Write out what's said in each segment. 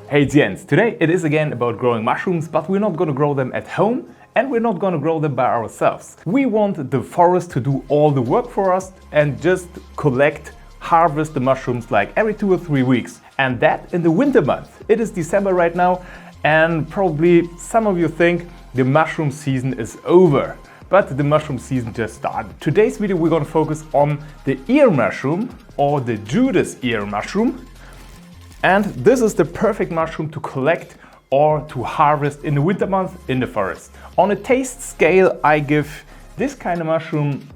Hey, it's Jens. Today it is again about growing mushrooms, but we're not going to grow them at home and we're not going to grow them by ourselves. We want the forest to do all the work for us and just collect, harvest the mushrooms like every 2 or 3 weeks. And that in the winter month. It is December right now and probably some of you think the mushroom season is over. But the mushroom season just started. Today's video we're going to focus on the ear mushroom or the Judas ear mushroom. And this is the perfect mushroom to collect or to harvest in the winter month in the forest. On a taste scale, I give this kind of mushroom,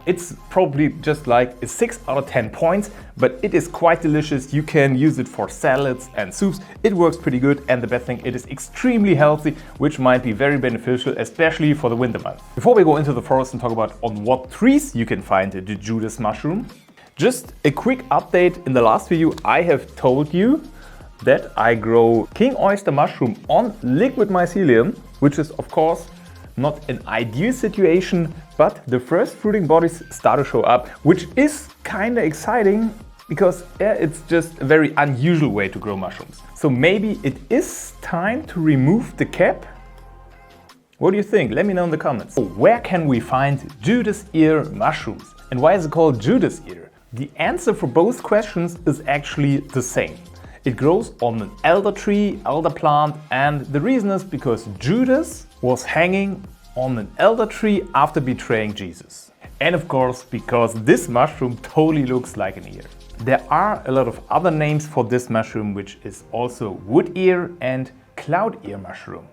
it's probably just like a 6 out of 10 points, but it is quite delicious. You can use it for salads and soups. It works pretty good, and the best thing, it is extremely healthy, which might be very beneficial, especially for the winter month. Before we go into the forest and talk about on what trees you can find the Judas mushroom, just a quick update. In the last video, I have told you that I grow king oyster mushroom on liquid mycelium, which is of course not an ideal situation, but the first fruiting bodies start to show up, which is kind of exciting because it's just a very unusual way to grow mushrooms. So maybe it is time to remove the cap. What do you think? Let me know in the comments. So where can we find Judas ear mushrooms? And why is it called Judas ear? The answer for both questions is actually the same. It grows on an elder tree, elder plant, and the reason is because Judas was hanging on an elder tree after betraying Jesus. And of course, because this mushroom totally looks like an ear. There are a lot of other names for this mushroom, which is also wood ear and cloud ear mushroom.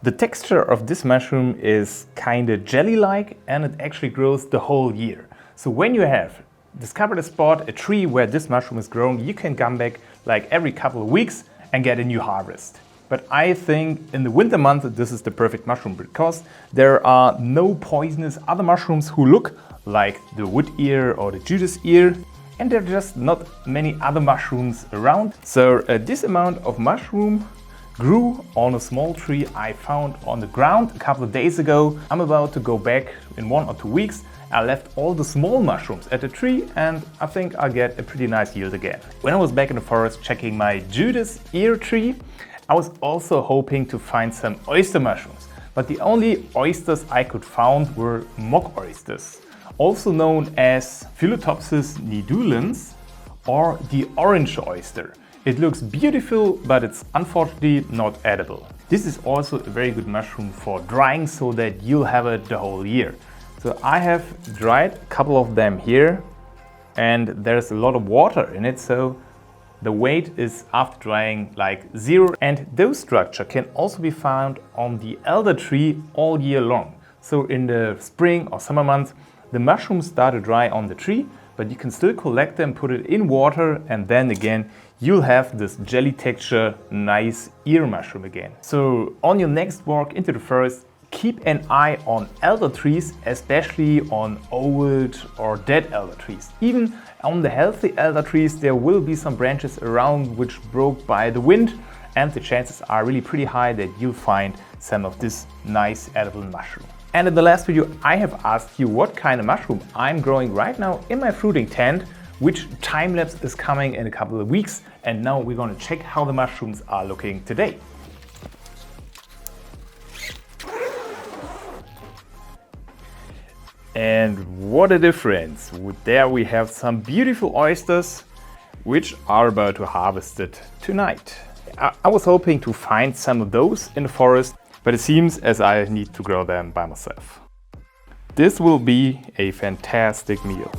The texture of this mushroom is kind of jelly-like and it actually grows the whole year. So when you have discovered a spot, a tree where this mushroom is growing, you can come back like every couple of weeks and get a new harvest. But I think in the winter month this is the perfect mushroom because there are no poisonous other mushrooms who look like the wood ear or the Judas ear, and there are just not many other mushrooms around. So this amount of mushroom grew on a small tree I found on the ground a couple of days ago. I'm about to go back in 1 or 2 weeks. I left all the small mushrooms at the tree and I think I'll get a pretty nice yield again. When I was back in the forest checking my Judas ear tree, I was also hoping to find some oyster mushrooms, but the only oysters I could find were mock oysters, also known as Phyllothopsis nidulans or the orange oyster. It looks beautiful, but it's unfortunately not edible. This is also a very good mushroom for drying so that you'll have it the whole year. So I have dried a couple of them here and there's a lot of water in it, so the weight is after drying like 0. And those structure can also be found on the elder tree all year long. So in the spring or summer months, the mushrooms start to dry on the tree, but you can still collect them, put it in water, and then again you'll have this jelly texture, nice ear mushroom again. So on your next walk into the forest, keep an eye on elder trees, especially on old or dead elder trees. Even on the healthy elder trees, there will be some branches around which broke by the wind, and the chances are really pretty high that you'll find some of this nice edible mushroom. And in the last video, I have asked you what kind of mushroom I'm growing right now in my fruiting tent, which time lapse is coming in a couple of weeks. And now we're going to check how the mushrooms are looking today. And what a difference! There we have some beautiful oysters, which are about to harvest it tonight. I was hoping to find some of those in the forest, but it seems as I need to grow them by myself. This will be a fantastic meal.